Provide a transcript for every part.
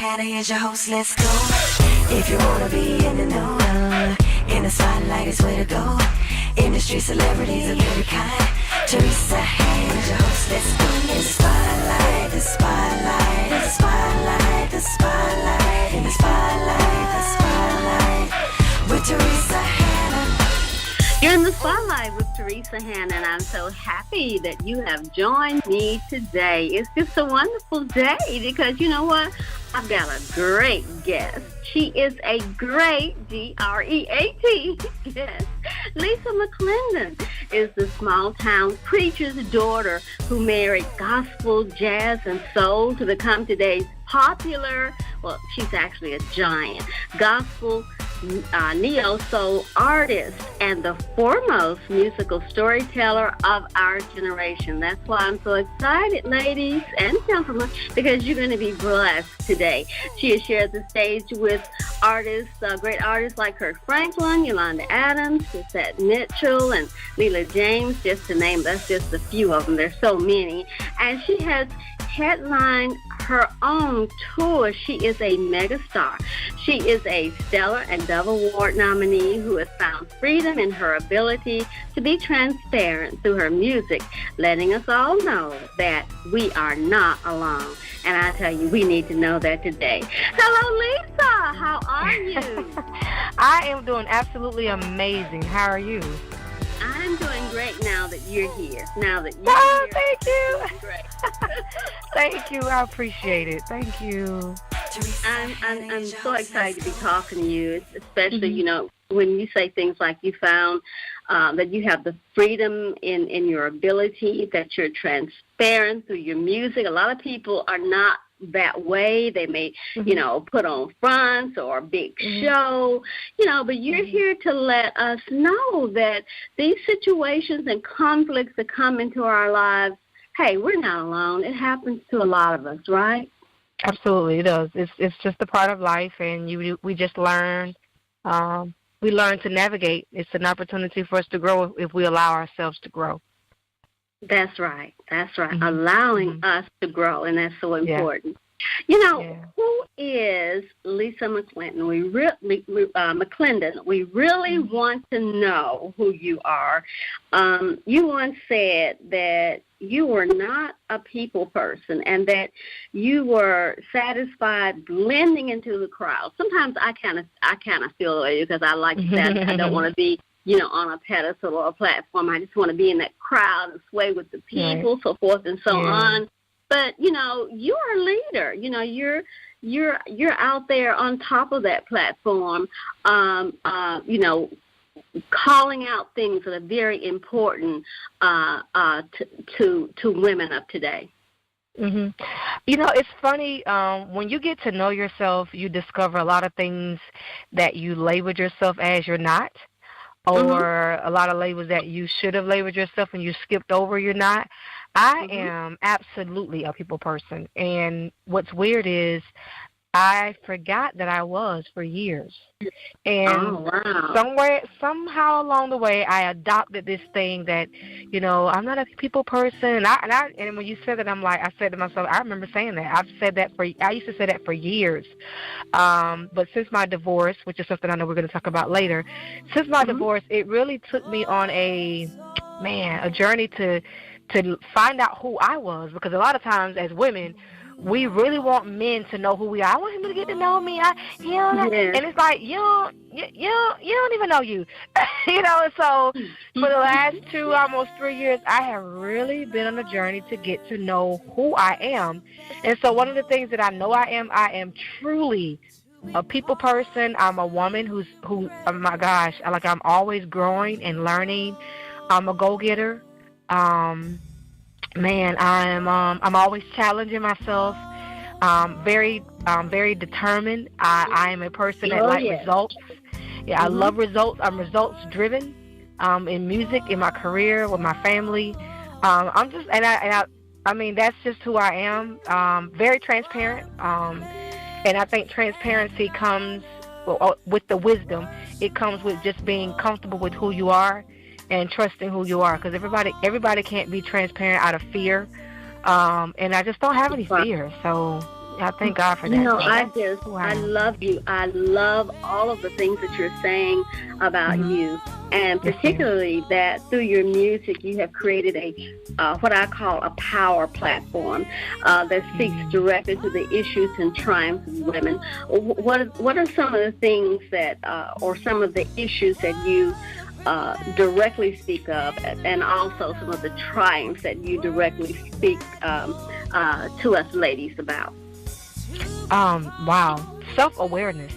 Hannah is your host, let's go. If you wanna be in the know, in the spotlight is where to go. Industry celebrities of every kind. Teresa Hannah is your host, let's go. In the spotlight, the spotlight, the spotlight, the spotlight, in the spotlight, the spotlight, with Teresa Hannah. You're in the spotlight with Teresa Hannah, and I'm so happy that you have joined me today. It's just a wonderful day because you know what? I've got a great guest. She is a great, G-R-E-A-T guest. Lisa McClendon is the small-town preacher's daughter who married gospel, jazz, and soul to become today's popular, well, she's actually a giant, gospel neo-soul artist and the foremost musical storyteller of our generation. That's why I'm so excited, ladies and gentlemen, because you're going to be blessed today. She has shared the stage with artists, great artists like Kirk Franklin, Yolanda Adams, Chrisette Mitchell, and Leela James, just to name, that's just a few of them. There's so many. And she has headlined her own tour. She is a megastar. She is a Stellar and Dove Award nominee who has found freedom in her ability to be transparent through her music, letting us all know that we are not alone. And I tell you, we need to know that today. Hello, Lisa. How are you? I am doing absolutely amazing. How are you? I'm doing great now that you're here. Thank you. Great. Thank you. I appreciate it. Thank you. I'm so excited to be talking to you, especially, you know, when you say things like you found that you have the freedom in your ability, that you're transparent through your music. A lot of people are not that way. They may, you know, put on fronts or a big show, you know, but you're here to let us know that these situations and conflicts that come into our lives, hey, we're not alone. It happens to a lot of us, right? Absolutely, it does. It's just a part of life, and we just learn. We learn to navigate. It's an opportunity for us to grow if we allow ourselves to grow. That's right. That's right. Allowing us to grow, and that's so important. You know, who is Lisa McClendon? McClendon. We really want to know who you are. You once said that you were not a people person and that you were satisfied blending into the crowd. Sometimes I kind of feel that way because I like that. I don't want to be, you know, on a pedestal or a platform. I just want to be in that crowd and sway with the people, so forth and so on. But, you know, you are a leader. You know, you're out there on top of that platform, you know, calling out things that are very important to women of today. You know, it's funny, when you get to know yourself, you discover a lot of things that you labeled yourself as you're not, or a lot of labels that you should have labeled yourself and you skipped over you're not. I am absolutely a people person, and what's weird is I forgot that I was for years. And somehow along the way, I adopted this thing that, you know, I'm not a people person. And when you said that, I said to myself, I remember saying that. I used to say that for years. But since my divorce, which is something I know we're going to talk about later, since my divorce, it really took me on a journey to find out who I was, because a lot of times as women, we really want men to know who we are. I want him to get to know me. And it's like you don't even know you, you know. And so for the last almost 3 years, I have really been on a journey to get to know who I am. And so one of the things that I know I am truly a people person. I'm a woman who oh my gosh, I'm always growing and learning. I'm a go-getter. I'm always challenging myself. Very determined. I am a person that likes results. I love results. I'm results driven. In music, in my career, with my family. I mean that's just who I am. Very transparent. And I think transparency comes with the wisdom. It comes with just being comfortable with who you are and trusting who you are, because everybody can't be transparent out of fear, and I just don't have any fear. So I thank God for that. You know, Wow. I love you. I love all of the things that you're saying about you, and particularly that through your music, you have created a what I call a power platform that speaks directly to the issues and triumphs of women. What are some of the things that, or some of the issues that you directly speak of, and also some of the triumphs that you directly speak to us ladies about? Wow. Self-awareness.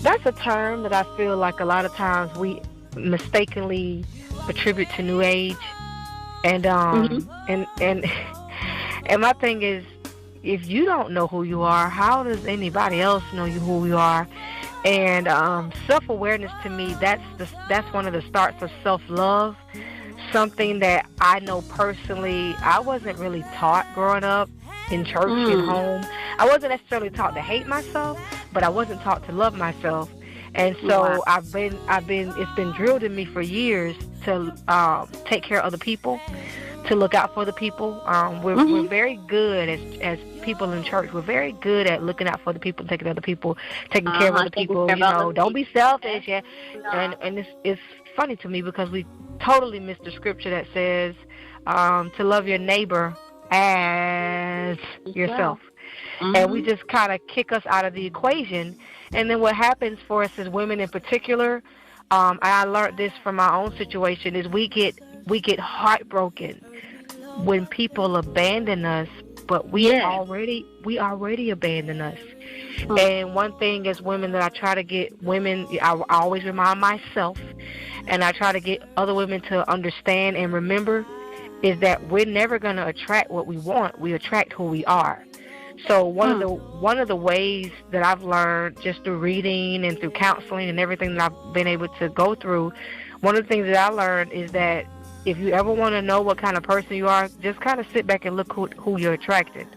That's a term that I feel like a lot of times we mistakenly attribute to New Age. And and my thing is, if you don't know who you are, how does anybody else know who you are? And self-awareness, to me, that's one of the starts of self-love. Something that I know personally, I wasn't really taught growing up in church and home. I wasn't necessarily taught to hate myself, but I wasn't taught to love myself. And so it's been drilled in me for years to take care of other people, to look out for the people. We're very good as people in church. We're very good at looking out for the people, taking care of other people, taking care of other people. Don't be selfish. Yeah. And it's funny to me because we totally missed the scripture that says to love your neighbor as yourself. And we just kind of kick us out of the equation. And then what happens for us as women in particular, I learned this from my own situation, is we get heartbroken when people abandon us, but we already abandon us. And one thing as women that I try to get women, I always remind myself, and I try to get other women to understand and remember, is that we're never going to attract what we want. We attract who we are. So one of the ways that I've learned just through reading and through counseling and everything that I've been able to go through, one of the things that I learned is that if you ever want to know what kind of person you are, just kind of sit back and look who you're attracting.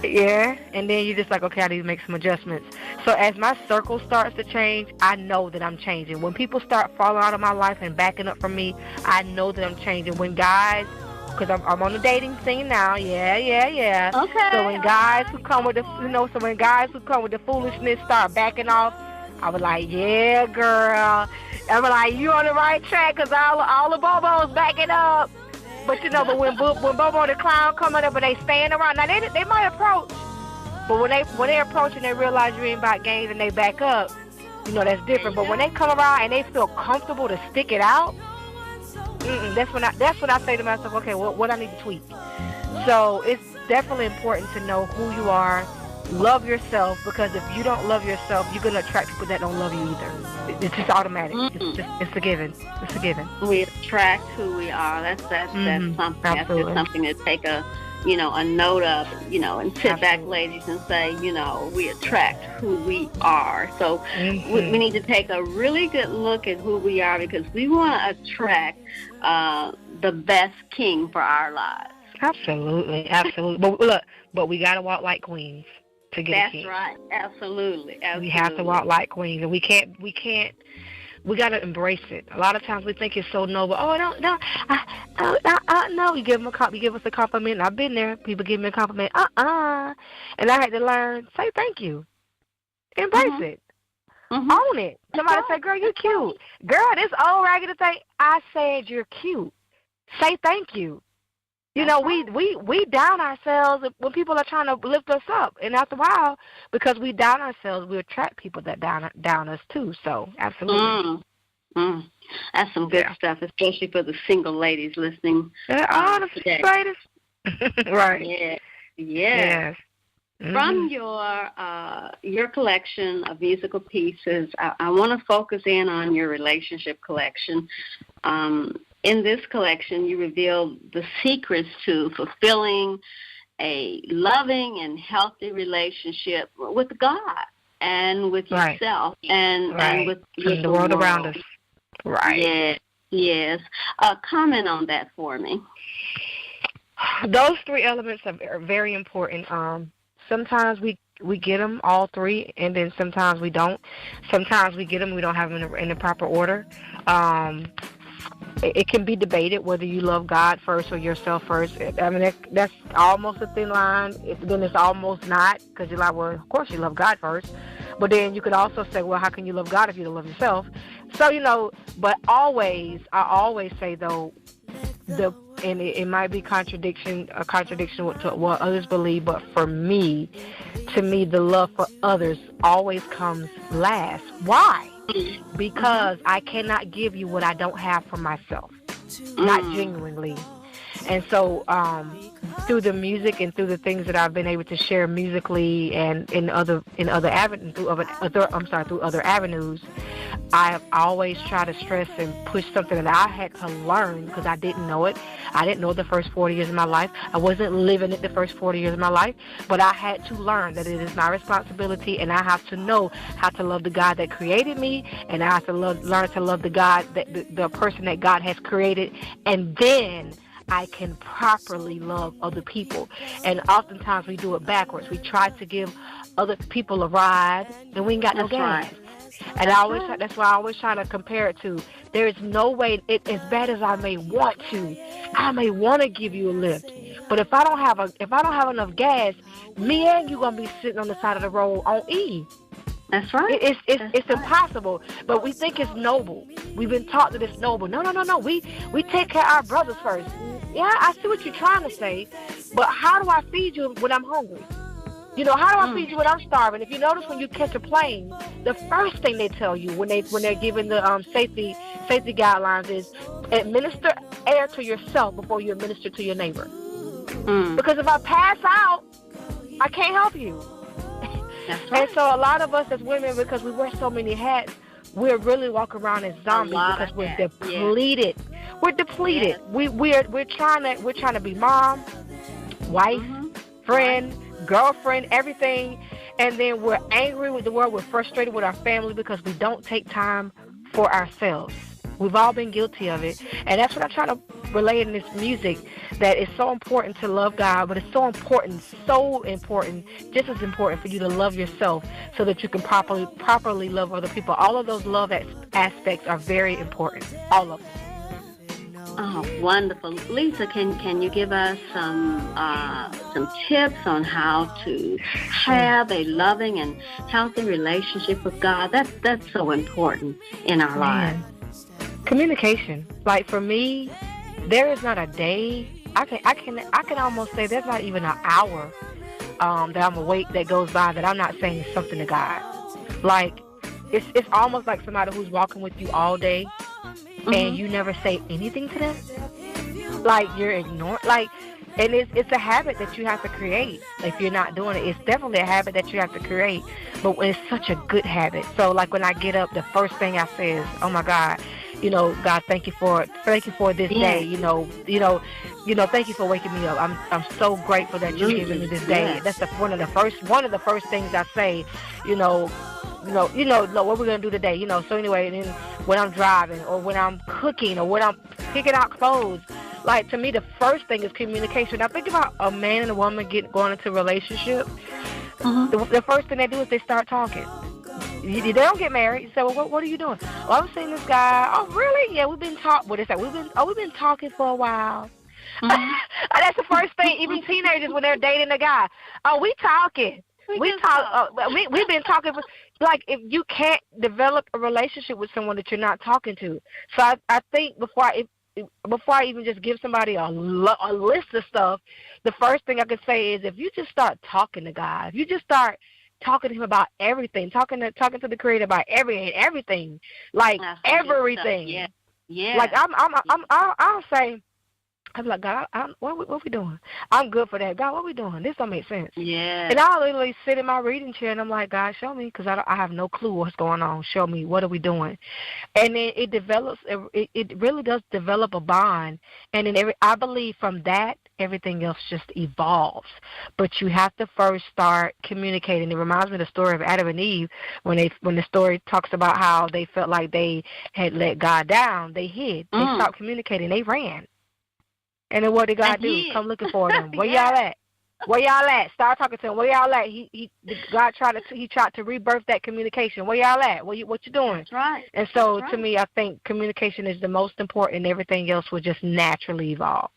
Yeah, and then you're just like, okay, I need to make some adjustments. So as my circle starts to change, I know that I'm changing. When people start falling out of my life and backing up from me, I know that I'm changing. When guys, because I'm on the dating scene now, yeah. Okay. So when guys who come with the foolishness start backing off, I was like, yeah, girl. I was like, you on the right track, because all the bobos backing up. But but when Bobo the clown coming up and they stand around, now they might approach, but when they approach and they realize you ain't about games and they back up, that's different. But when they come around and they feel comfortable to stick it out, that's when I say to myself, okay, what I need to tweak. So it's definitely important to know who you are. Love yourself, because if you don't love yourself, you're going to attract people that don't love you either. It's just automatic. It's a given. It's a given. We attract who we are. That's something. Absolutely. That's just something to take a note of, and sit back, ladies, and say, we attract who we are. So we need to take a really good look at who we are, because we want to attract the best king for our lives. Absolutely. But we got to walk like queens to get a king. That's right. Absolutely. We have to walk like queens, and we got to embrace it. A lot of times we think it's so noble. Oh, no, you give us a compliment. I've been there. People give me a compliment. And I had to learn, say thank you. Embrace it. Own it. Somebody say, girl, you're cute. Girl, this old raggedy thing, I said you're cute. Say thank you. We down ourselves when people are trying to lift us up. And after a while, because we down ourselves, we attract people that down us too. So, absolutely. That's some good stuff, especially for the single ladies listening today. Right. Yes. From your collection of musical pieces, I want to focus in on your relationship collection. In this collection, you reveal the secrets to fulfilling a loving and healthy relationship with God and with yourself and with the world around us. Right. Yes. Comment on that for me. Those three elements are very important. Sometimes we get them, all three, and then sometimes we don't. Sometimes we get them, we don't have them in the proper order. it can be debated whether you love God first or yourself first. I mean, that's almost a thin line. Then it's almost not, because you're like, well, of course you love God first. But then you could also say, well, how can you love God if you don't love yourself? So, but I always say, though, and it might be a contradiction to what others believe, but to me, the love for others always comes last. Why? Because I cannot give you what I don't have for myself, not genuinely. And so through the music and through the things that I've been able to share musically and through other avenues, I've always tried to stress and push something that I had to learn, because I didn't know it. I didn't know it the first 40 years of my life. I wasn't living it the first 40 years of my life, but I had to learn that it is my responsibility, and I have to know how to love the God that created me, and I have to learn to love the God, the person that God has created, and then I can properly love other people. And oftentimes we do it backwards. We try to give other people a ride, and we ain't got no gas. Right. And that's why I always try to compare it to, there is no way, as bad as I may want to give you a lift, but if I don't have enough gas, me and you gonna be sitting on the side of the road on E. That's right. It's impossible, but we think it's noble. We've been taught that it's noble. No. We take care of our brothers first. Yeah, I see what you're trying to say, but how do I feed you when I'm hungry? How do I feed you when I'm starving? If you notice, when you catch a plane, the first thing they tell you when they're giving the safety guidelines is administer air to yourself before you administer to your neighbor. Because if I pass out, I can't help you. That's right. And so a lot of us as women, because we wear so many hats, we're really walking around as zombies because we're depleted. Yeah. We're depleted. Yeah. We're trying to be mom, wife, friend, girlfriend, everything, and then we're angry with the world. We're frustrated with our family because we don't take time for ourselves. We've all been guilty of it, and that's what I try to relay in this music, that it's so important to love God, but it's so important, just as important for you to love yourself so that you can properly love other people. All of those love aspects are very important, all of them. Oh, wonderful. Lisa, can you give us some tips on how to have a loving and healthy relationship with God? That's so important in our lives. Communication. Like for me, there is not a day, I can almost say there's not even an hour that I'm awake that goes by that I'm not saying something to God. Like it's almost like somebody who's walking with you all day and you never say anything to them. Like you're ignoring, and it's a habit that you have to create. If you're not doing it, it's definitely a habit that you have to create. But it's such a good habit. So like when I get up, the first thing I say is, "Oh my God, God, thank you for this day. Thank you for waking me up. I'm so grateful that you're giving me this day." That's one of the first things I say. What we're gonna do today. So anyway, and then when I'm driving or when I'm cooking or when I'm picking out clothes, like to me, the first thing is communication. Now think about a man and a woman going into a relationship. The first thing they do is they start talking. They don't get married. You say, well, what are you doing? Oh, I'm seeing this guy. Oh, really? Yeah, we've been talking. What is that? We've been talking for a while. That's the first thing. Even teenagers, when they're dating a guy, oh, we talking. We've been talking for, like, if you can't develop a relationship with someone that you're not talking to. So I think before I even just give somebody a list of stuff, the first thing I could say is if you just start talking to God, if you just start talking to him about everything, talking to the Creator about everything, like everything. Yeah. Like I'll say, I'm like, God, what we doing? I'm good for that. God, what we doing? This don't make sense. Yeah. And I'll literally sit in my reading chair and I'm like, God, show me, because I have no clue what's going on. Show me, what are we doing? And then it develops. It really does develop a bond. And then I believe from that, everything else just evolves. But you have to first start communicating. It reminds me of the story of Adam and Eve when the story talks about how they felt like they had let God down. They hid. They stopped communicating. They ran. And then what did God do? Come looking for them. Where y'all at? Where y'all at? Start talking to him. Where y'all at? God tried to rebirth that communication. Where y'all at? What you doing? That's right. And so to me, I think communication is the most important, and everything else will just naturally evolve.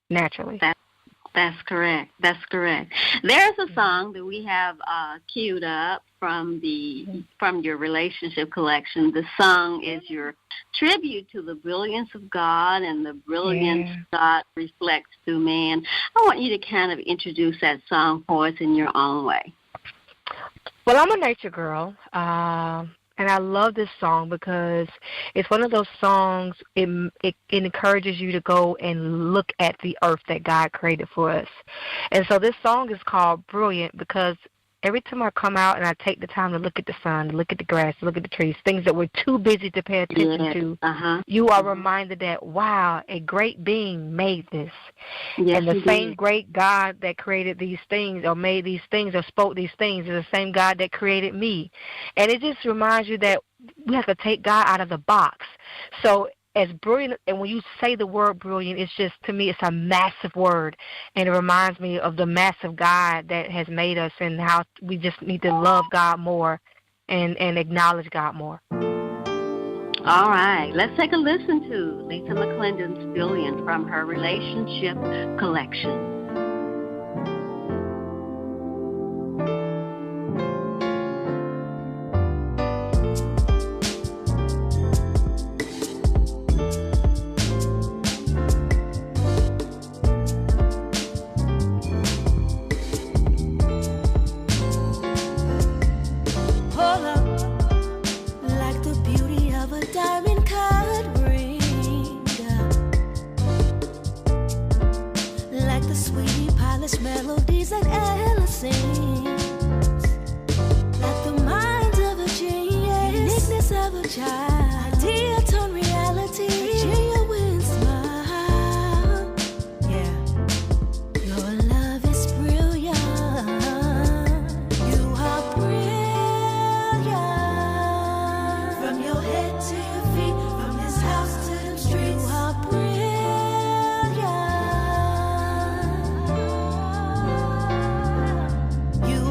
Naturally. That's correct. That's correct. There's a song that we have queued up from your relationship collection. The song is your tribute to the brilliance of God and the brilliance God reflects through man. I want you to kind of introduce that song for us in your own way. Well, I'm a nature girl. And I love this song because it's one of those songs, it encourages you to go and look at the earth that God created for us. And so this song is called Brilliant because every time I come out and I take the time to look at the sun, to look at the grass, to look at the trees, things that we're too busy to pay attention to, you are reminded that, wow, a great being made this. Yes, and the same great God that created these things or made these things or spoke these things is the same God that created me. And it just reminds you that we have to take God out of the box. So as brilliant, and when you say the word brilliant, it's just, to me, it's a massive word, and it reminds me of the massive God that has made us and how we just need to love God more and acknowledge God more. All right, let's take a listen to Lisa McClendon's Brilliant from her relationship collection. Melodies that Ella sings, like the mind of a genius, uniqueness of a child, idea turned reality, a genuine smile. Yeah, your love is brilliant. You are brilliant. From your head to your feet, from this house to the streets, you are brilliant. You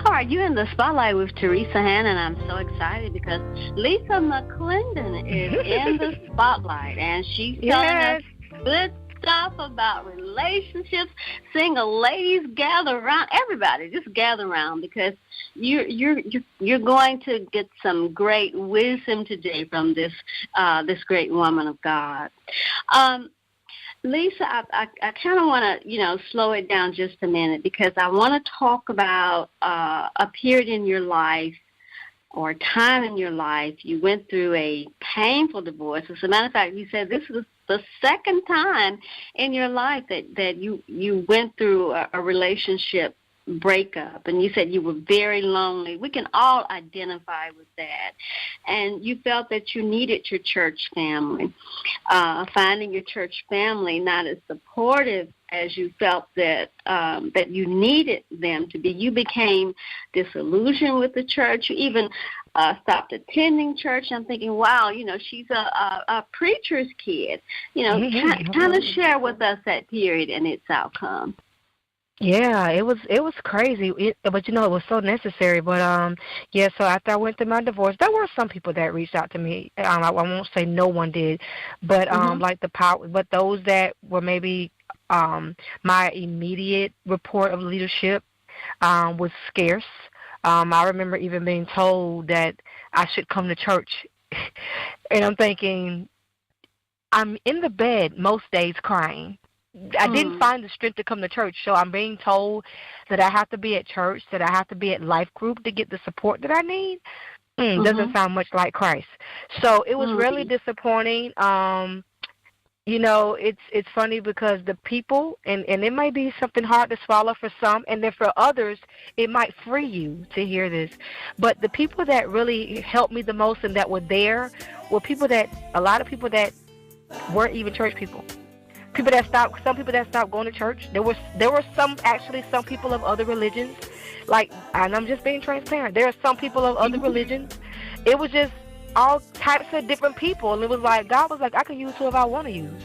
All right, you're in the spotlight with Teresa Hannah, and I'm so excited because Lisa McClendon is in the spotlight, and she's telling us good stuff about relationships. Single ladies, gather around. Everybody, just gather around because you're going to get some great wisdom today from this great woman of God. Lisa, I kind of want to, slow it down just a minute because I want to talk about a period in your life or a time in your life you went through a painful divorce. As a matter of fact, you said this was the second time in your life that you went through a relationship breakup, and you said you were very lonely. We can all identify with that. And you felt that you needed your church family. Finding your church family not as supportive as you felt that you needed them to be. You became disillusioned with the church. You even stopped attending church. I'm thinking, wow, she's a preacher's kid. Kind of share with us that period and its outcome. Yeah, it was crazy, but it was so necessary. But so after I went through my divorce, there were some people that reached out to me. I won't say no one did, but but those that were maybe my immediate report of leadership was scarce. I remember even being told that I should come to church, and I'm thinking, I'm in the bed most days crying. I didn't find the strength to come to church, so I'm being told that I have to be at church, that I have to be at life group to get the support that I need. Doesn't sound much like Christ. So it was really disappointing. It's funny because the people, and it might be something hard to swallow for some, and then for others, it might free you to hear this. But the people that really helped me the most and that were there were a lot of people that weren't even church people. Some people that stopped going to church. There were some people of other religions, and I'm just being transparent. There are some people of other religions. It was just all types of different people, and it was like God was like, I can use whoever I want to use.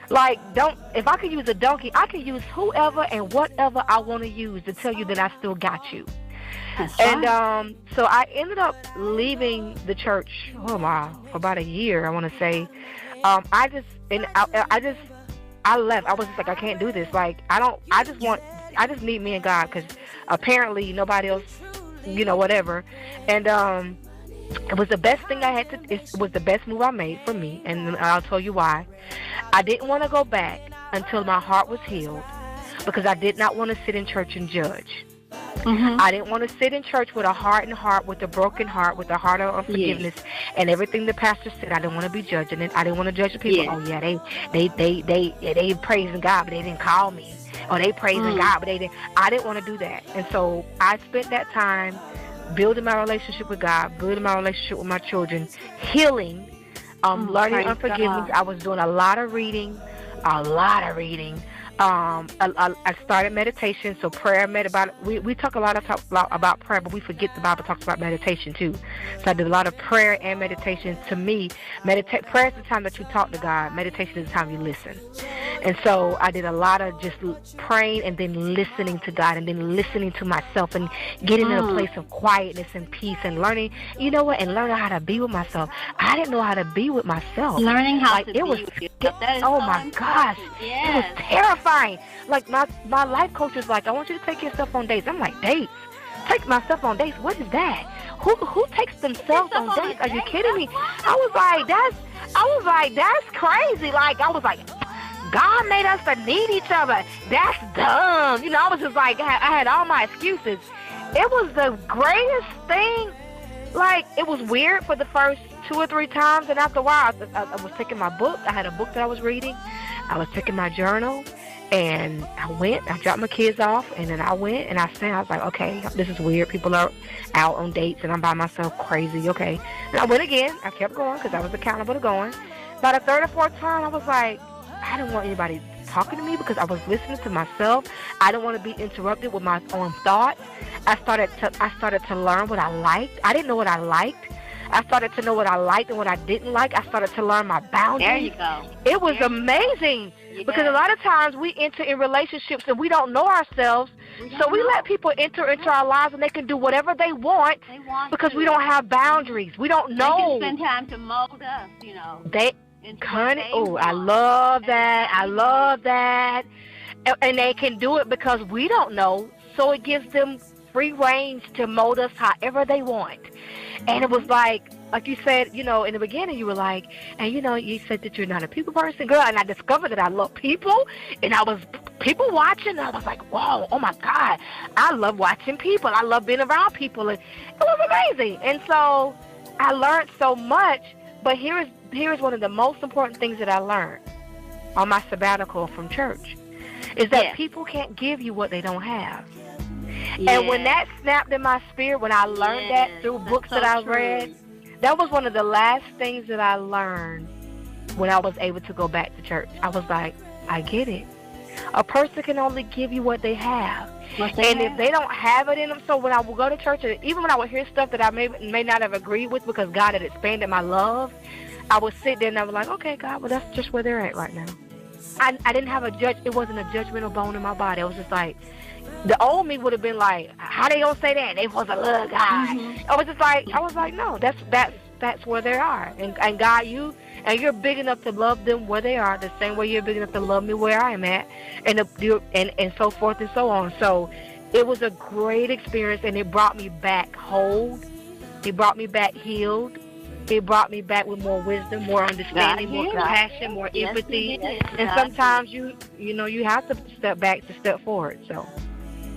If I could use a donkey, I can use whoever and whatever I want to use to tell you that I still got you. That's and right. So I ended up leaving the church. Oh wow, for about a year, I want to say. I left. I was just like, I can't do this. I just need me and God, because apparently nobody else, whatever. And it was the best thing it was the best move I made for me, and I'll tell you why. I didn't want to go back until my heart was healed, because I did not want to sit in church and judge. I didn't want to sit in church with a hardened heart, with a broken heart, with a heart of unforgiveness, and everything the pastor said. I didn't want to be judging it. I didn't want to judge the people. Oh yeah, they praising God, but they didn't call me. Or they praising God, but they didn't. I didn't want to do that, and so I spent that time building my relationship with God, building my relationship with my children, healing, learning unforgiveness. I was doing a lot of reading. I started meditation, so prayer. We talk a lot about prayer, but we forget the Bible talks about meditation too. So I did a lot of prayer and meditation. To me, prayer is the time that you talk to God. Meditation is the time you listen. And so I did a lot of just praying and then listening to God and then listening to myself and getting in a place of quietness and peace and learning, and learning how to be with myself. I didn't know how to be with myself. Learning how to be with yourself. That is my gosh. Yes. It was terrifying. My life coach was like, I want you to take yourself on dates. I'm like, dates? Take myself on dates? What is that? Who takes themselves on dates? Are you kidding me? I was like, that's crazy. I was like, God made us to need each other. That's dumb. I was just like, I had all my excuses. It was the greatest thing. It was weird for the first 2 or 3 times, and after a while, I was taking my book. I had a book that I was reading. I was taking my journal, and I dropped my kids off, and then I went, and I was like, okay, this is weird. People are out on dates, and I'm by myself, crazy, okay. And I went again. I kept going, because I was accountable to going. By the 3rd or 4th time, I was like, I didn't want anybody talking to me, because I was listening to myself. I didn't want to be interrupted with my own thoughts. I started to learn what I liked. I didn't know what I liked. I started to know what I liked and what I didn't like. I started to learn my boundaries. There you go. It was amazing, because a lot of times we enter in relationships and we don't know ourselves. So we let people enter into our lives, and they can do whatever they want because we don't have boundaries. We don't know. They can spend time to mold us, you know. Honey, I love that. I love that. And they can do it because we don't know, so it gives them free range to mold us however they want. And it was like you said, you know, in the beginning, you were like, and you know, you said that you're not a people person, girl, and I discovered that I love people, and I was people watching, and I was like, whoa, oh my God, I love watching people. I love being around people, and it was amazing. And so I learned so much, but here's one of the most important things that I learned on my sabbatical from church, is that people can't give you what they don't have. And when that snapped in my spirit, when I learned that through books that I read, that was one of the last things that I learned when I was able to go back to church. I was like, I get it. A person can only give you what they have. If they don't have it in them, so when I would go to church, even when I would hear stuff that I may not have agreed with because God had expanded my love, I would sit there and I was like, okay, God, well, that's just where they're at right now. I didn't have it wasn't a judgmental bone in my body. I was just like, the old me would have been like, how they gonna say that? They was a little guy. I was like, no, that's where they are. And God, you're big enough to love them where they are, the same way you're big enough to love me where I am at, and so forth and so on. So it was a great experience, and it brought me back whole. It brought me back healed. It brought me back with more wisdom, more understanding, more compassion, more empathy. And sometimes you have to step back to step forward. So.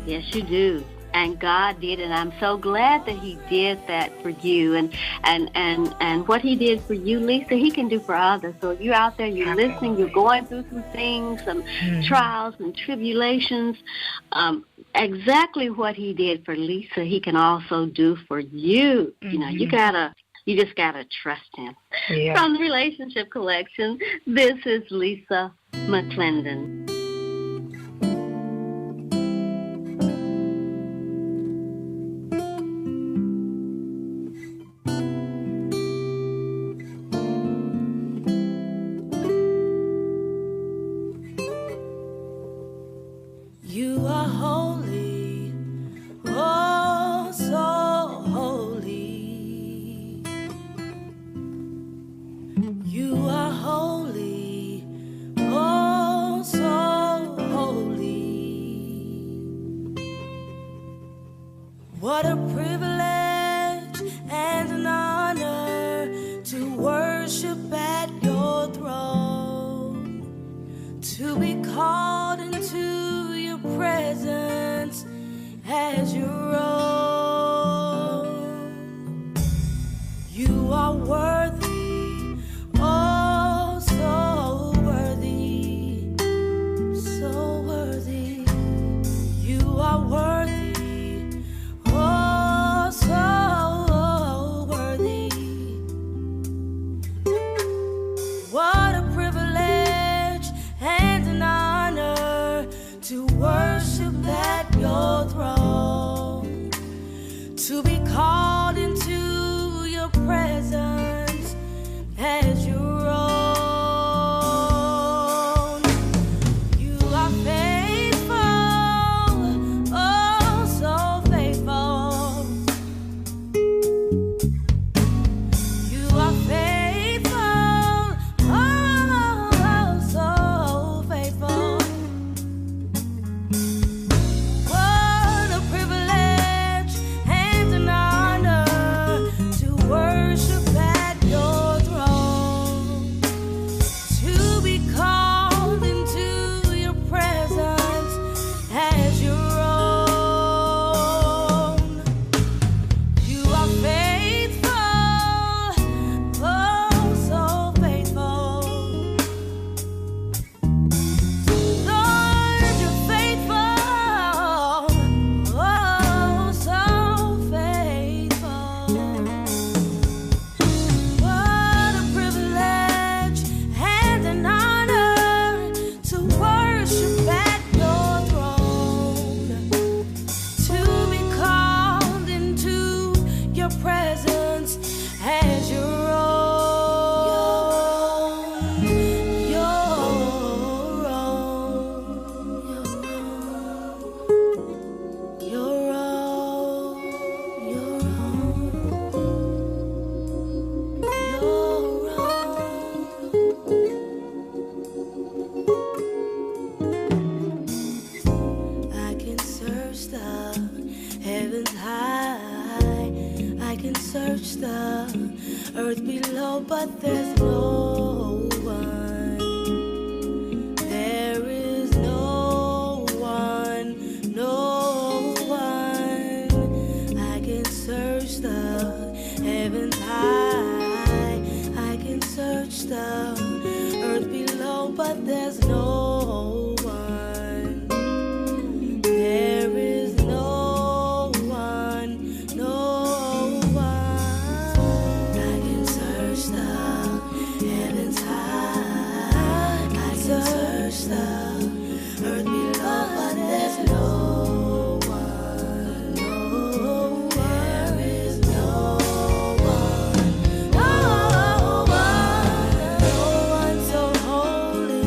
Yes, you do. And God did, and I'm so glad that He did that for you. And what He did for you, Lisa, He can do for others. So if you're out there, you're listening, you're going through some things, some trials and tribulations, exactly what He did for Lisa, He can also do for you. You know, you just gotta trust Him. Yeah. From the Relationship Collection, this is Lisa McClendon. You are holy, oh so holy. You are holy, oh so holy. What a privilege and an honor to worship at your throne, to be called into presence as your own. You are worthy, oh so worthy, so worthy. You are worthy, oh so worthy. What a privilege and an honor to worship at your throne. heavens high. I can search the earth below, but there's no one. There is no one, no one. I can search the heavens high. I can search the earth below, but there's no one. There is no one, no one. I can search the heavens high. I can search the earth below, but there's no one. No one. There is no one. No one. No one so holy.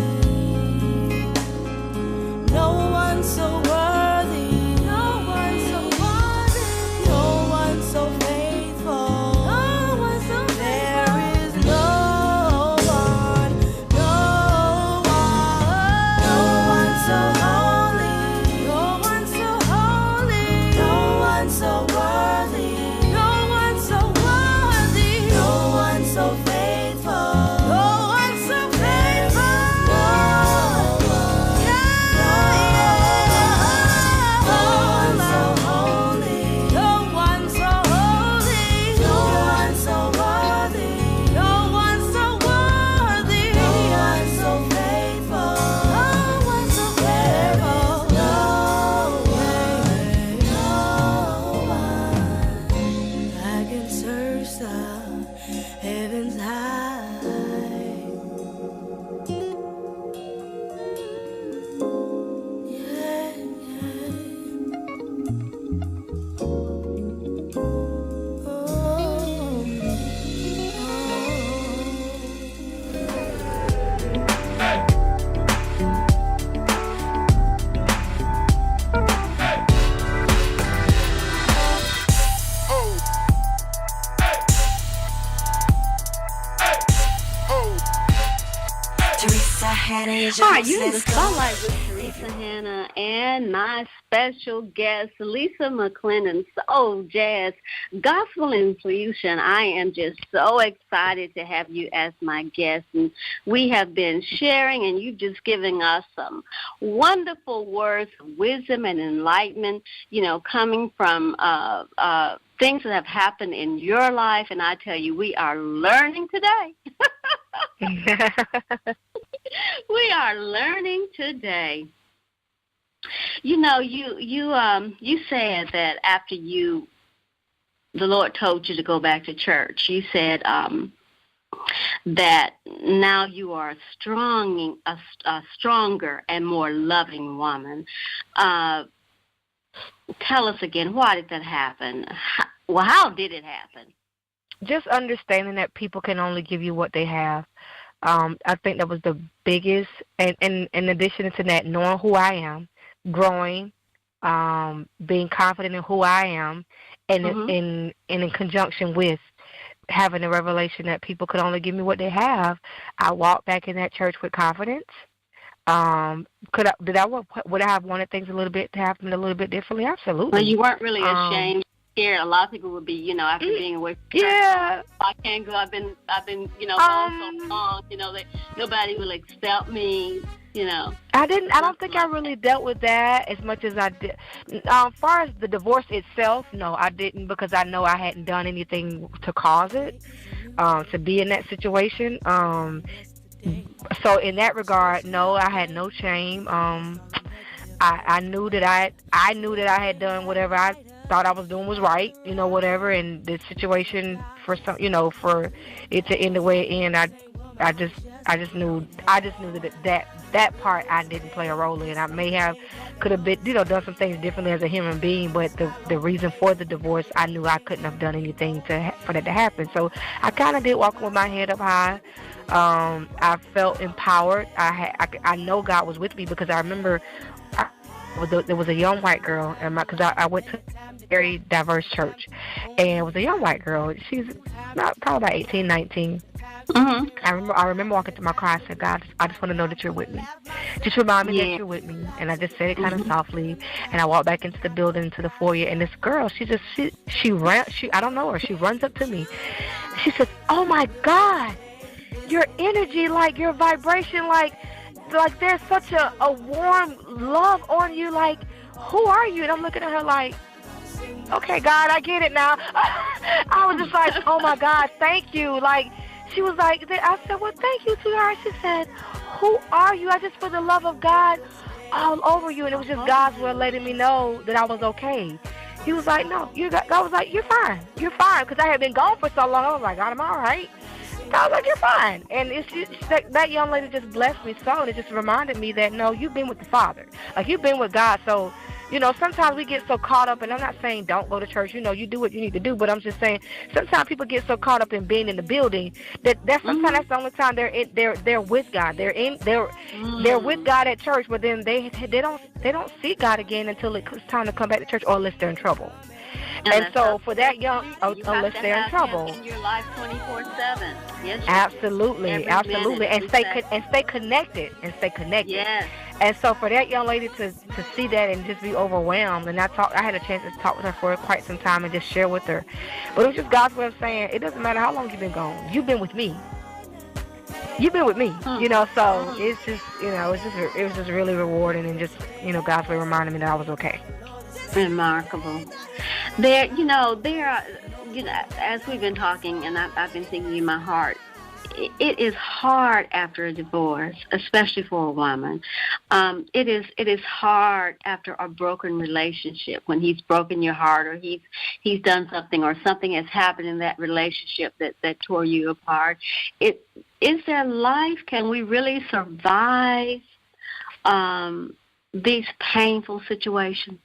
No one so worthy. No one so worthy. No one so faithful. No one so faithful. There is no one. No one. No one so holy. No one so holy. No one so worthy. No one so worthy. No one so faithful. No one so faithful. No one. No one so holy. No one so holy. No one so worthy. No one so worthy. No one so faithful. No one so faithful. No one. No one. I can search the heavens high. Yeah, yeah. Teresa Hannah is your All right, host. you're in the Let's go. spotlight with Teresa Hannah and my special guest, Lisa McClendon, Soul Jazz Gospel Infusion. I am just so excited to have you as my guest. And we have been sharing, and you've just given us some wonderful words of wisdom and enlightenment, you know, coming from things that have happened in your life. And I tell you, we are learning today. We are learning today. You know, you said that after the Lord told you to go back to church, you said that now you are a stronger and more loving woman. Tell us again, why did that happen? How did it happen? Just understanding that people can only give you what they have. I think that was the biggest, and in addition to that, knowing who I am, growing, being confident in who I am, and in conjunction with having a revelation that people could only give me what they have, I walked back in that church with confidence. Would I have wanted things to happen a little bit differently? Absolutely. Well, you weren't really ashamed. Scared. A lot of people would be, you know, after being away from church, yeah, I can't go. I've been, you know, gone so long. You know, that nobody will accept me. You know. I don't think I really dealt with that as much as I did. As far as the divorce itself, no, I didn't, because I know I hadn't done anything to cause it, to be in that situation. So in that regard, no, I had no shame. I knew that I had done whatever I thought I was doing was right, you know, whatever, and the situation for it to end the way it ended, I just knew that part I didn't play a role in. I could have been, you know, done some things differently as a human being, but the reason for the divorce, I knew I couldn't have done anything for that to happen. So I kind of did walk with my head up high. I felt empowered. I know God was with me, because I remember there was a young white girl, because I went to a very diverse church, and it was a young white girl. She's probably about 18, 19. Mm-hmm. I remember walking to my car. I said, God, I just want to know that you're with me. Just remind me that you're with me. And I just said it kind of softly. And I walked back into the building, into the foyer. And this girl, I don't know her. She runs up to me. She says, "Oh my God, your energy, like your vibration, like there's such a warm love on you. Like, who are you?" And I'm looking at her like, "Okay, God, I get it now." I was just like, "Oh my God, thank you." Like, she was like, I said, "Well, thank you to her." She said, "Who are you?" I just feel the love of God all over you. And it was just God's way of letting me know that I was okay. He was like, "No, God was like, you're fine. You're fine." Because I had been gone for so long. I was like, "God, I'm all right." I was like, "You're fine." And it's just, that young lady just blessed me so. And it just reminded me that, no, you've been with the Father. Like, you've been with God. So, sometimes we get so caught up, and I'm not saying don't go to church. You do what you need to do, but I'm just saying sometimes people get so caught up in being in the building that sometimes that's the only time they're with God. They're with God at church, but then they don't see God again until it's time to come back to church, or unless they're in trouble. And so for that unless they're in trouble, in your life 24/7. Yes. Absolutely, and stay connected. Yes. And so for that young lady to see that and just be overwhelmed, and I had a chance to talk with her for quite some time and just share with her. But it was just God's way of saying, it doesn't matter how long you've been gone. You've been with me. You've been with me. So it's just, it was just really rewarding, and just, God's way reminding me that I was okay. Remarkable. There are, as we've been talking, and I've been thinking in my heart, it is hard after a divorce, especially for a woman. It is hard after a broken relationship, when he's broken your heart, or he's done something, or something has happened in that relationship that tore you apart. Is there life? Can we really survive these painful situations?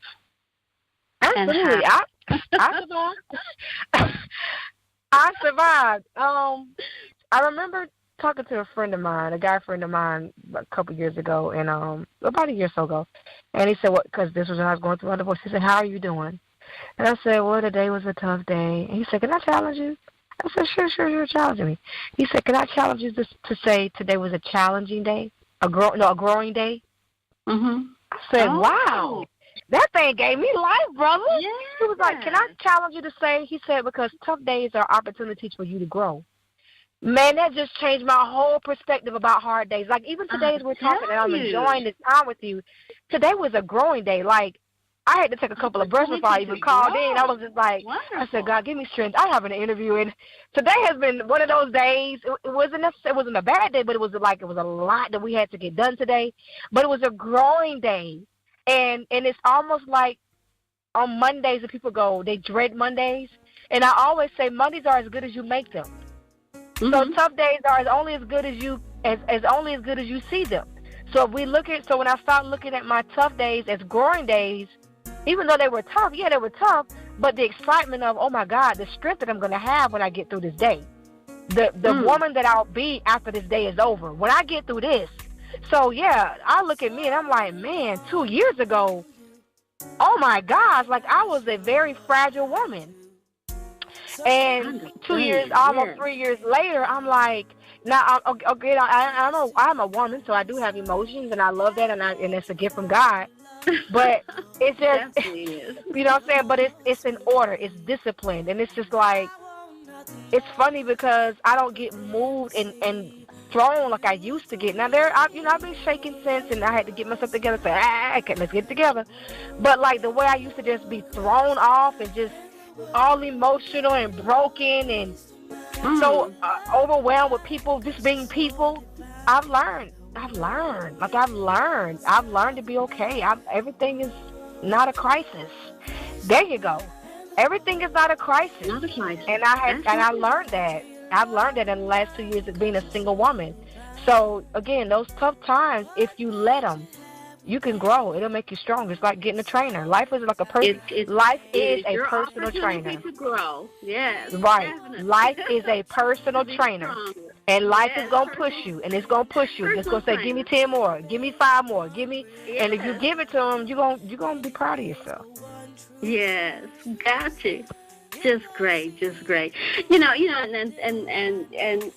Absolutely. I survived. I survived. I remember talking to a guy friend of mine a couple years ago, and about a year or so ago, and he said, "What?" Because this was when I was going through my divorce. He said, "How are you doing?" And I said, "Well, today was a tough day." And he said, "Can I challenge you?" I said, Sure, challenge me." He said, "Can I challenge you to say today was a challenging day, a growing day?" I said, "Wow." That thing gave me life, brother. Yeah. He was like, "Can I challenge you to say," he said, "because tough days are opportunities for you to grow." Man, that just changed my whole perspective about hard days. Like, even today as we're talking and I'm enjoying this time with you, today was a growing day. Like, I had to take a couple of breaths before I even called in. I was just like, wonderful. I said, "God, give me strength. I have an interview." And today has been one of those days. It wasn't a bad day, but it was a lot that we had to get done today. But it was a growing day. And it's almost like on Mondays, that people go, they dread Mondays. And I always say Mondays are as good as you make them. So tough days are only as good as you see them. So when I start looking at my tough days as growing days, even though they were tough, but the excitement of, oh my God, the strength that I'm going to have when I get through this day, the woman that I'll be after this day is over, when I get through this. So yeah, I look at me and I'm like, man, 2 years ago, oh my gosh, like I was a very fragile woman. And 2 years, almost 3 years later, I'm like, now, okay, I'm a woman, so I do have emotions, and I love that, and it's a gift from God. But it's just, you know what I'm saying? But it's in order, it's disciplined, and it's just like, it's funny because I don't get moved and thrown like I used to get. Now I've been shaking since, and I had to get myself together. Say, okay, let's get together. But like the way I used to just be thrown off and just all emotional and broken and so overwhelmed with people, just being people. I've learned. I've learned to be okay. Everything is not a crisis. There you go. Everything is not a crisis. Not a crisis. And I learned that. I've learned that in the last 2 years of being a single woman. So again, those tough times, if you let them, you can grow. It'll make you stronger. It's like getting a trainer. Life is like a person. Life is a personal trainer. To grow. Yes. Right. Definitely. Life is a personal trainer. And life is going to push you, and it's going to push you. It's going to say, give me 10 more, give me 5 more, give me. Yes. And if you give it to them, you're going to be proud of yourself. Yes, got you. Just great. And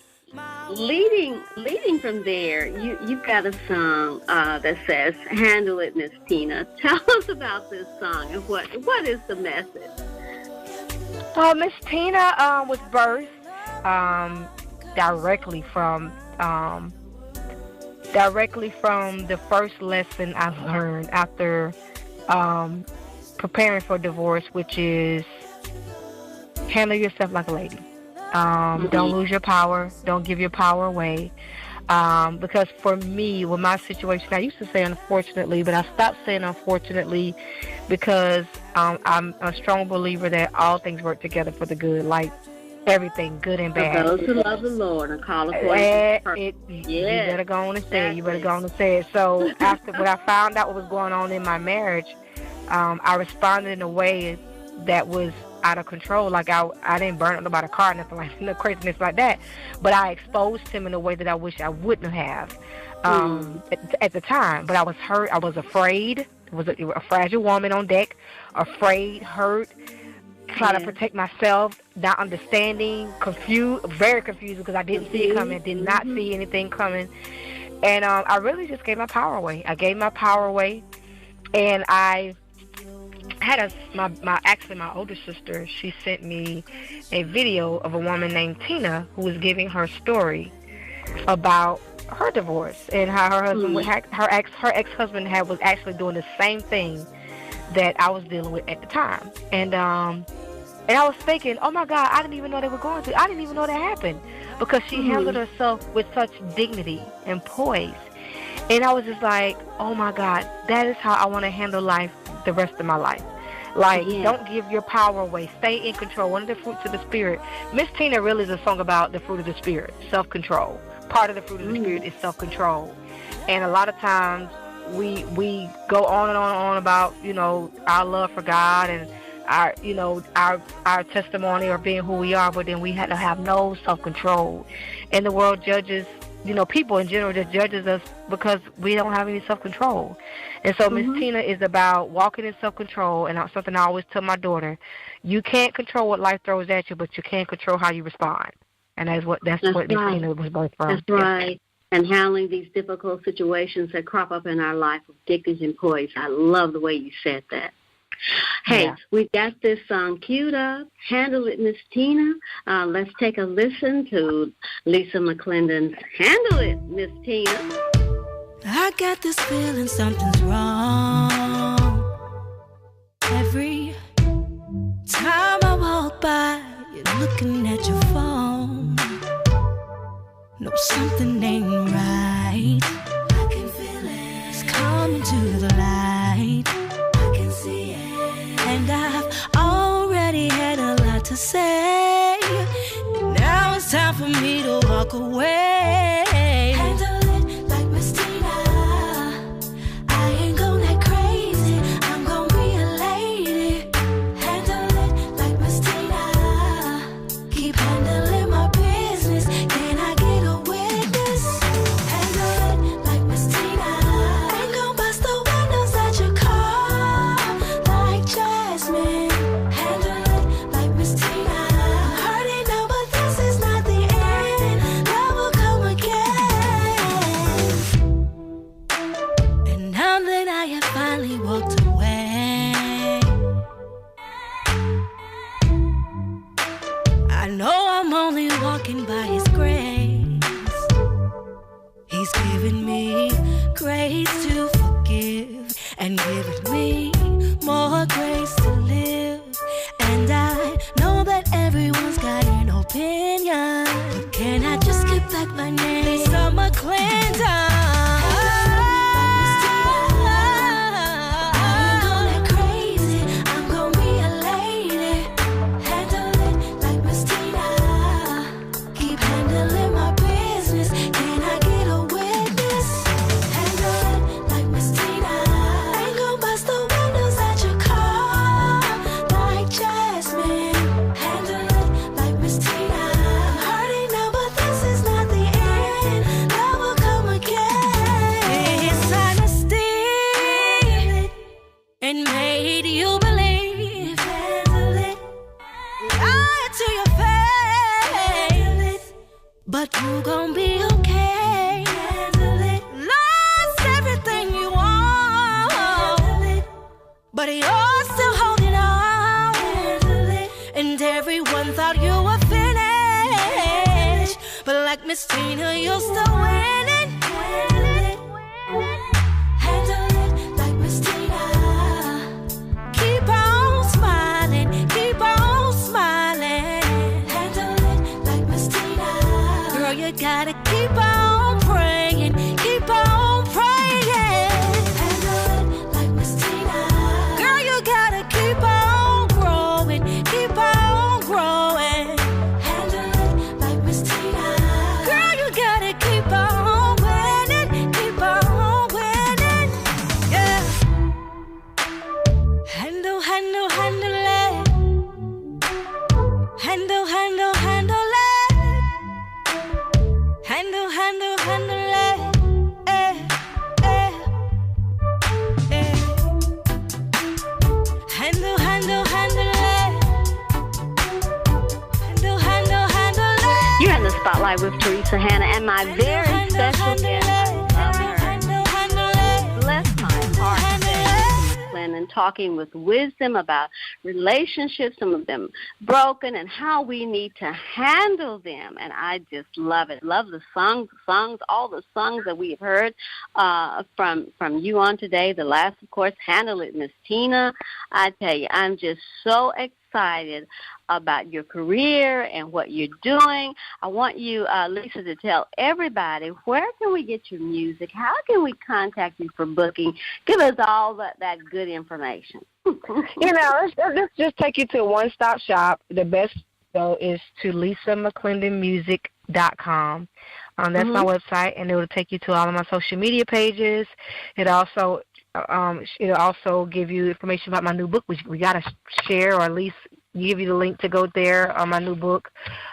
leading from there, you've got a song that says "Handle It, Miss Tina." Tell us about this song and what is the message? Miss Tina was birthed directly from the first lesson I learned after preparing for divorce, which is handle yourself like a lady. Don't lose your power. Don't give your power away. Because for me, with my situation, I used to say unfortunately, but I stopped saying unfortunately because I'm a strong believer that all things work together for the good, like everything, good and bad. For those who love the Lord and call according to You better go on and say it. You better go on and say it. So after when I found out what was going on in my marriage, I responded in a way that was out of control. Like I didn't burn up nobody's car, nothing like no craziness like that. But I exposed him in a way that I wish I wouldn't have at the time. But I was hurt. I was afraid. I was a fragile woman on deck, afraid, hurt, trying to protect myself, not understanding, confused, very confused because I didn't see it coming, did not see anything coming. And I really just gave my power away. I gave my power away, and I had my older sister, she sent me a video of a woman named Tina who was giving her story about her divorce and how her husband, her ex-husband was actually doing the same thing that I was dealing with at the time. And I was thinking, oh my God, I didn't even know they were going through. I didn't even know that happened because she handled herself with such dignity and poise. And I was just like, oh my God, that is how I want to handle life the rest of my life. Like, don't give your power away. Stay in control. One of the fruits of the Spirit. Miss Tina really is a song about the fruit of the Spirit, self-control. Part of the fruit of the Spirit is self-control. And a lot of times we go on and on and on about, our love for God and our testimony or being who we are, but then we have to have no self-control. And the world judges, people in general just judges us because we don't have any self-control. And so Miss Tina is about walking in self-control, and something I always tell my daughter, you can't control what life throws at you, but you can control how you respond. And that's what Miss Tina was birthed from. That's right. And handling these difficult situations that crop up in our life with dignity and poise. I love the way you said that. Hey, we got this song queued up. Handle It, Miss Tina. Let's take a listen to Lisa McClendon's Handle It, Miss Tina. I got this feeling something's wrong. Every time I walk by, you're looking at your phone. No, something ain't right. I can feel it. It's coming to the light. I can see it. And I've already had a lot to say. Now it's time for me to walk away. Handle it like Miss Tina. I ain't gon' act crazy. I'm gon' be a lady. Handle it like Miss Tina. Keep handling my business. Can I get a witness? Handle it like Miss Tina. Ain't gon' bust the windows at your car like Jasmine. Handle it like Miss Tina. I'm hurting now, but this is not the end. Love will come again. And now that I have finally walked away, I know I'm only walking by His grace. He's given me grace to forgive and given me more grace to live. And I know that everyone's got an opinion, but can I just get back my name? Lisa McClendon. Again. but you gon' be okay. Handle it. Lost everything you want. Handle it. But you're still holding on. Handle it. And everyone thought you were finished. But like Miss Tina, you're still winning. Handle it. Handle it like Miss Tina. Keep on smiling. Keep on smiling. Handle it like Miss Tina. Girl, you gotta keep on praying. Keep on praying. Handle it like Miss Tina. Girl, you gotta keep on growing. Keep on growing. Handle it like Miss Tina. Girl, you gotta keep on winning. Keep on winning. Yeah. Handle, handle, handle it. Handle, handle, handle it. Handle, handle, handle it. Eh, eh, eh. Handle, handle, handle it. Handle, handle, handle it. You're in the spotlight with Teresa Hannah and my very special guest. I love her. Bless my heart today, McClendon, talking with wisdom about relationships, some of them broken, and how we need to handle them. And I just love it. Love the songs, all the songs that we've heard from you on today. The last, of course, Handle It, Miss Tina. I tell you, I'm just so excited about your career and what you're doing. I want you, Lisa, to tell everybody, where can we get your music? How can we contact you for booking? Give us all that good information. Let's just take you to a one-stop shop. The best, though, is to LisaMcClendonMusic.com. That's my website, and it will take you to all of my social media pages. It'll also give you information about my new book, which we got to share, or at least give you the link to go there on my new book,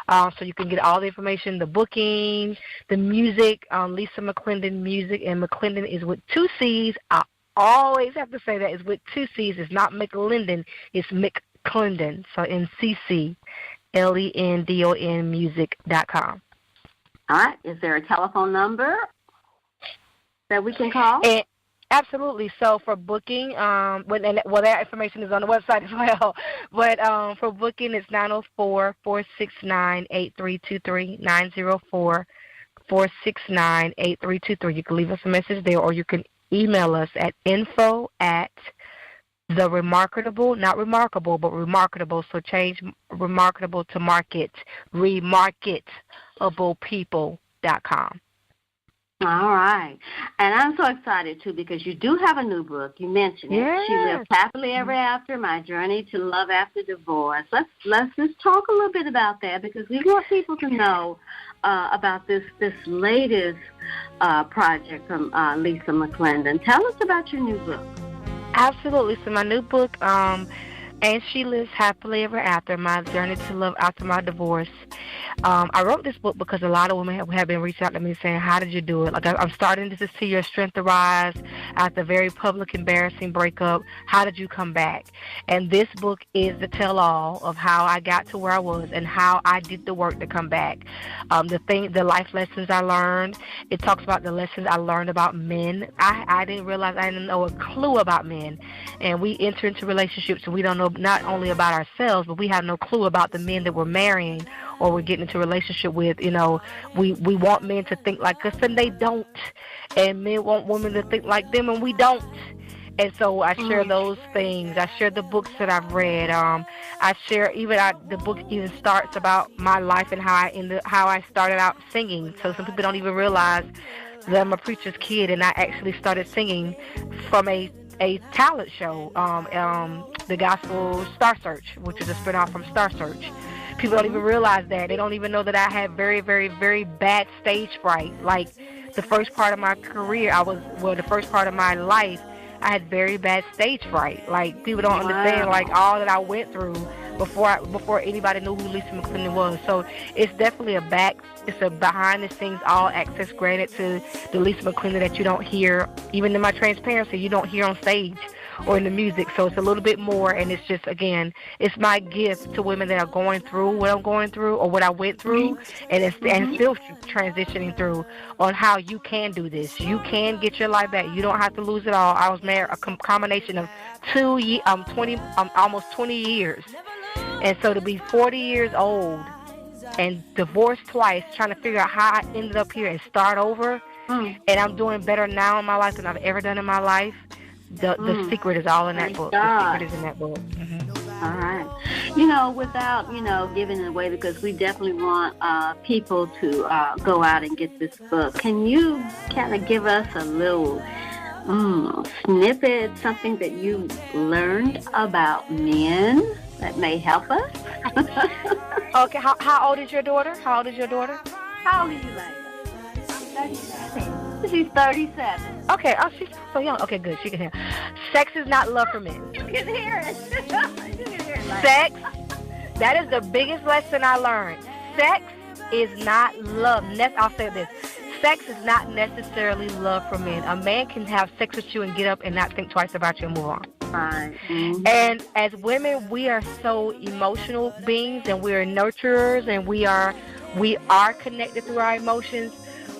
so you can get all the information, the booking, the music, Lisa McClendon Music, and McClendon is with 2 C's. I always have to say that it's with 2 C's. It's not McLendon, it's McClendon. So McClendon music.com. All right. Is there a telephone number that we can call? Absolutely. So for booking, that information is on the website as well. But for booking, it's 904-469-8323, 904-469-8323. You can leave us a message there, or you can email us at info@theremarketable, not remarkable, but remarkable. So change remarkable to market, remarketablepeople.com. All right. And I'm so excited, too, because you do have a new book. You mentioned it. Yes. She Lives Happily Ever After, My Journey to Love After Divorce. Let's just talk a little bit about that, because we want people to know about this latest project from Lisa McClendon. Tell us about your new book. Absolutely. So my new book, And She Lives Happily Ever After, My Journey to Love After My Divorce. I wrote this book because a lot of women have been reaching out to me saying, how did you do it? Like, I'm starting to see your strength arise after a very public, embarrassing breakup. How did you come back? And this book is the tell-all of how I got to where I was and how I did the work to come back. The life lessons I learned. It talks about the lessons I learned about men. I didn't realize I didn't know a clue about men. And we enter into relationships and we don't know not only about ourselves, but we have no clue about the men that we're marrying or we're getting into a relationship with. You know, we want men to think like us and they don't. And men want women to think like them and we don't. And so I share those things. I share the books that I've read. I share the book even starts about my life and how I started out singing. So some people don't even realize that I'm a preacher's kid, and I actually started singing from a talent show, the Gospel Star Search, which is a spinoff from Star Search. People don't even realize that. They don't even know that I had very, very, very bad stage fright. Like the first part of my career, the first part of my life, I had very bad stage fright. Like, people don't understand, like, all that I went through before anybody knew who Lisa McClendon was. So it's definitely it's a behind-the-scenes all access granted to the Lisa McClendon that you don't hear, even in my transparency, you don't hear on stage or in the music. So it's a little bit more, and it's just, again, it's my gift to women that are going through what I'm going through or what I went through, and still transitioning through, on how you can do this. You can get your life back. You don't have to lose it all. I was married a combination of 20, almost 20 years. And so to be 40 years old and divorced twice, trying to figure out how I ended up here and start over, and I'm doing better now in my life than I've ever done in my life. The secret is all in that book. The secret is in that book. All right. Without, giving it away, because we definitely want people to go out and get this book, can you kind of give us a little snippet, something that you learned about men that may help us? Okay, how old is your daughter? How old is you, Layla? I'm 37. She's 37. Okay, she's so young. Okay, good. She can hear. Sex is not love for men. You can hear it. Sex, that is the biggest lesson I learned. Sex is not love. I'll say this. Sex is not necessarily love for men. A man can have sex with you and get up and not think twice about you and move on. Right. And as women, we are so emotional beings, and we are nurturers, and we are connected through our emotions.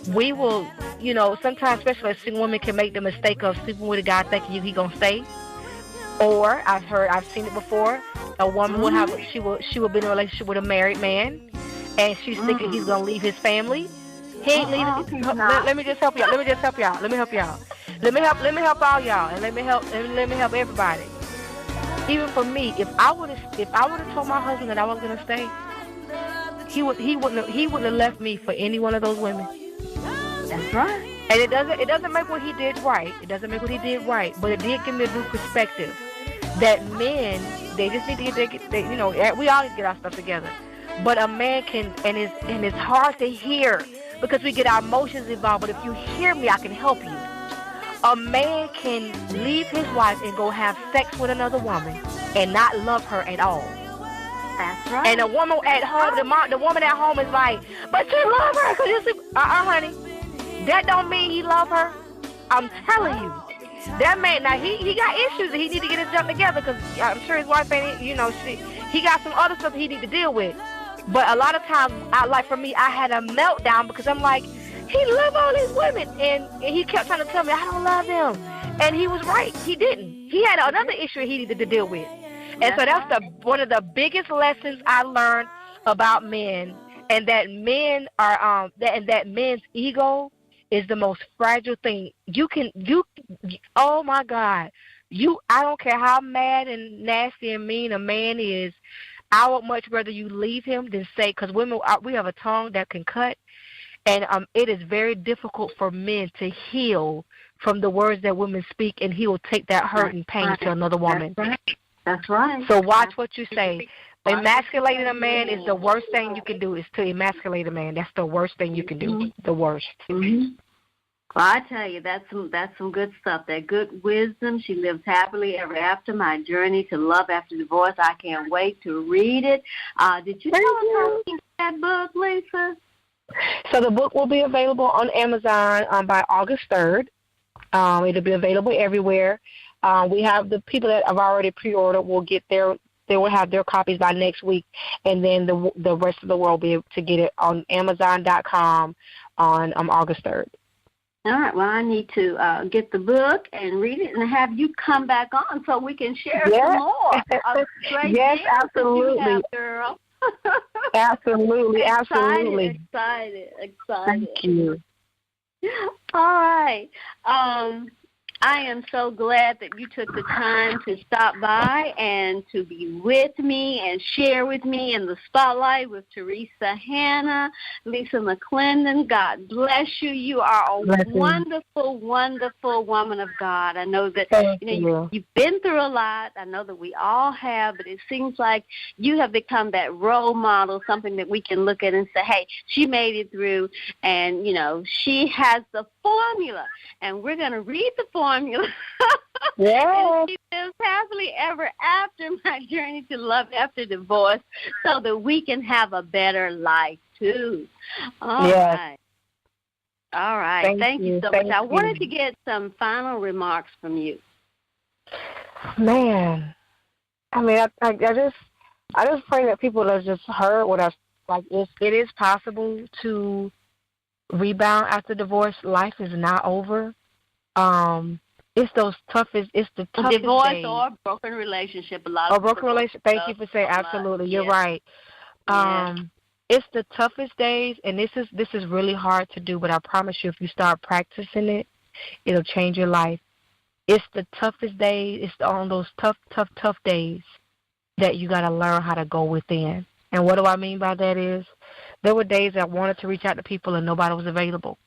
We will, sometimes, especially a single woman, can make the mistake of sleeping with a guy thinking he gonna stay. Or I've seen it before. A woman will she will be in a relationship with a married man, and she's thinking he's gonna leave his family. He ain't leaving. Let me just help y'all. Let me help all y'all, and let me help everybody. Even for me, if I would have told my husband that I was gonna stay, he wouldn't have left me for any one of those women. That's right. And it doesn't make what he did right. It doesn't make what he did right, but it did give me a new perspective that men, they just need to get we all need to get our stuff together. But a man can, and it's hard to hear because we get our emotions involved. But if you hear me, I can help you. A man can leave his wife and go have sex with another woman and not love her at all. That's right. And a woman at home, the woman at home is like, but you love her. Cause you see, honey, that don't mean he love her. I'm telling you. That man, now he got issues that he need to get his jump together, because I'm sure his wife ain't, he got some other stuff he need to deal with. But a lot of times, for me, I had a meltdown because I'm like, he love all these women, and he kept trying to tell me I don't love them, and he was right. He didn't. He had another issue he needed to deal with, and so that's one of the biggest lessons I learned about men, and that men are that men's ego is the most fragile thing. Oh my God, I don't care how mad and nasty and mean a man is, I would much rather you leave him than say, because women, we have a tongue that can cut, and it is very difficult for men to heal from the words that women speak, and he will take that hurt and pain to another woman. That's right. So watch what you say. Emasculating a man is the worst thing you can do, is to emasculate a man. That's the worst thing you can do. The worst. Mm-hmm. Well, I tell you, that's some good stuff. That good wisdom. She lives happily ever after. My journey to love after divorce. I can't wait to read it. Did you tell us how to get that book, Lisa? So the book will be available on Amazon by August 3rd. It'll be available everywhere. We have the people that have already pre-ordered will get they will have their copies by next week, and then the rest of the world will be able to get it on Amazon.com on August 3rd. All right. Well, I need to get the book and read it and have you come back on so we can share some more. Yes, absolutely. Have, girl. Absolutely. Excited. Thank you. All right. I am so glad that you took the time to stop by and to be with me and share with me in the spotlight with Teresa Hannah, Lisa McClendon. God bless you. You are a wonderful, wonderful woman of God. I know that you've been through a lot. I know that we all have, but it seems like you have become that role model, something that we can look at and say, hey, she made it through, and, she has the formula, and we're going to read the formula. Yeah. And she lives happily ever after, my journey to love after divorce, so that we can have a better life too. All right. Thank you so much. I wanted to get some final remarks from you. Man, I mean, I just pray that people have just heard what I've like. It is possible to rebound after divorce. Life is not over. It's the toughest divorce days. Or broken relationship. A lot of broken relationship. Thank you for saying absolutely. You're right. It's the toughest days, and this is really hard to do. But I promise you, if you start practicing it, it'll change your life. It's the toughest days. It's on those tough days that you got to learn how to go within. And what do I mean by that is, there were days I wanted to reach out to people and nobody was available.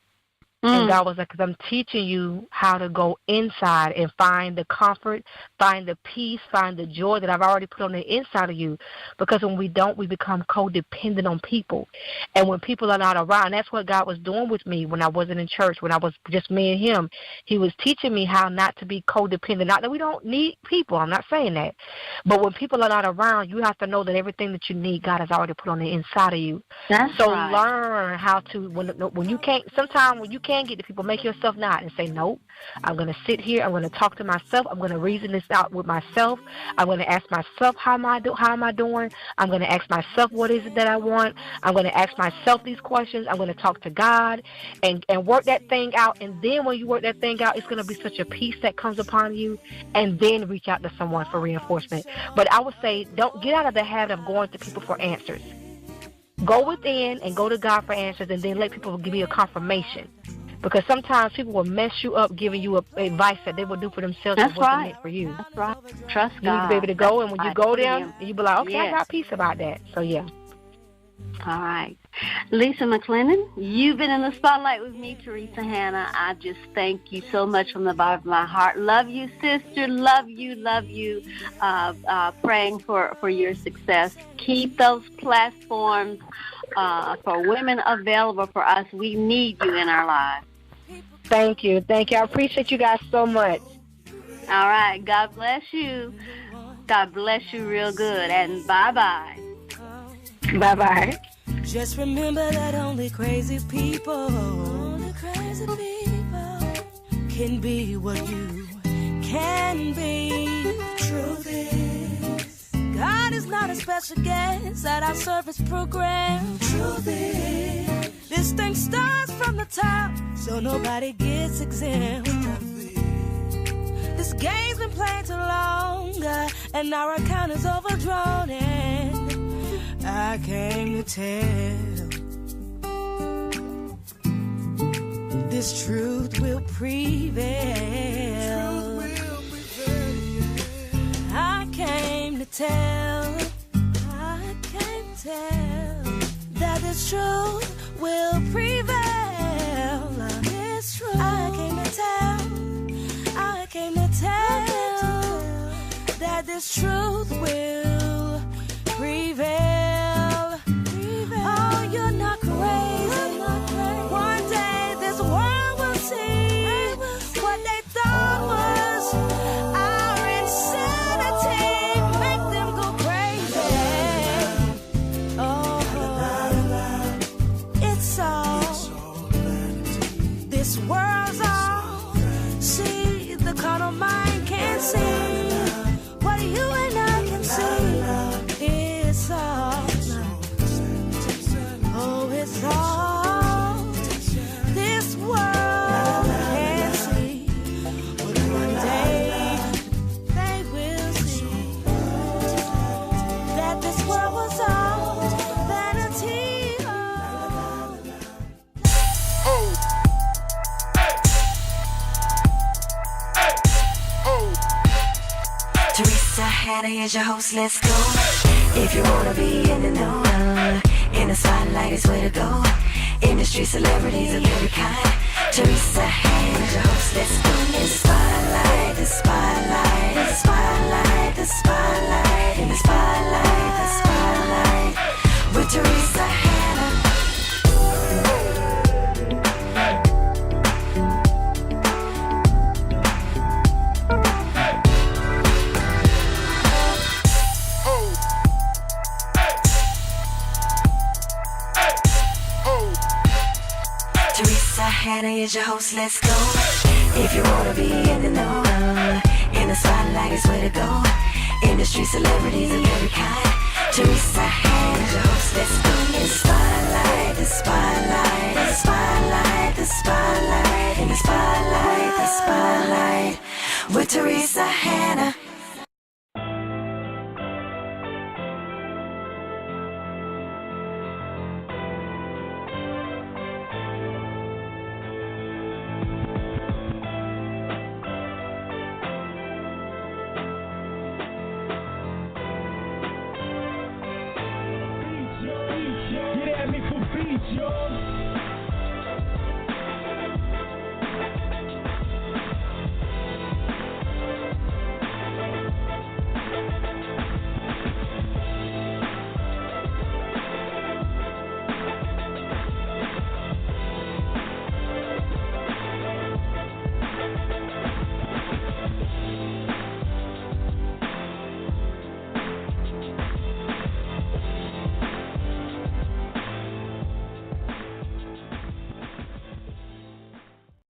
And God was like, because I'm teaching you how to go inside and find the comfort, find the peace, find the joy that I've already put on the inside of you. Because when we don't, we become codependent on people. And when people are not around, that's what God was doing with me when I wasn't in church, when I was just me and him. He was teaching me how not to be codependent. Not that we don't need people. I'm not saying that. But when people are not around, you have to know that everything that you need, God has already put on the inside of you. So learn how to, when you can't, sometimes when you can't get to people, make yourself not and say, nope, I'm going to sit here, I'm going to talk to myself, I'm going to reason this out with myself, I'm going to ask myself how am I doing, I'm going to ask myself what is it that I want, I'm going to ask myself these questions, I'm going to talk to God and work that thing out. And then when you work that thing out, it's going to be such a peace that comes upon you, and then reach out to someone for reinforcement. But I would say, don't get out of the habit of going to people for answers. Go within and go to God for answers, and then let people give you a confirmation. Because sometimes people will mess you up giving you advice that they will do for themselves and wasn't meant for you. That's right. Trust God. You need to be able to go, and when you go there, you be like, okay, I got peace about that. So, yeah. All right. Lisa McClendon, you've been in the spotlight with me, Teresa Hannah. I just thank you so much from the bottom of my heart. Love you, sister. Love you. Praying for your success. Keep those platforms for women available for us. We need you in our lives. Thank you. I appreciate you guys so much. All right. God bless you. God bless you real good. And bye-bye. Bye-bye. Just remember that only crazy people can be what you can be. Truth is, God is not a special guest at our service program. Truth is, this thing starts from the top, so nobody gets exempt. This game's been played too long, and our account is overdrawn, and I came to tell this truth will prevail. I came to tell that this truth will prevail. This truth. I came to tell that this truth will prevail. Oh, you're not crazy. One day this world will see what they thought was our insanity. Make them go crazy. Oh, it's all this world's all. See, the carnal mind can't see what you and I can see. It's all. Oh, it's all this world can see. But one day they will see that this world was all vanity. Teresa Hannah is your host, let's go. If you wanna be in the know, in the spotlight is where to go. Industry celebrities of every kind. Teresa Hannah is your host, let's go. In the spotlight, the spotlight, the spotlight, the spotlight. In the spotlight, the spotlight, with Teresa Hannah. Teresa Hannah is your host, let's go. If you wanna be in the know, in In the spotlight is where to go. Industry celebrities of every kind. Teresa Hannah, your host, let's go. In the spotlight, the spotlight, the spotlight, the spotlight. In the spotlight, the spotlight, with Teresa Hannah. Get at me for beats, y'all.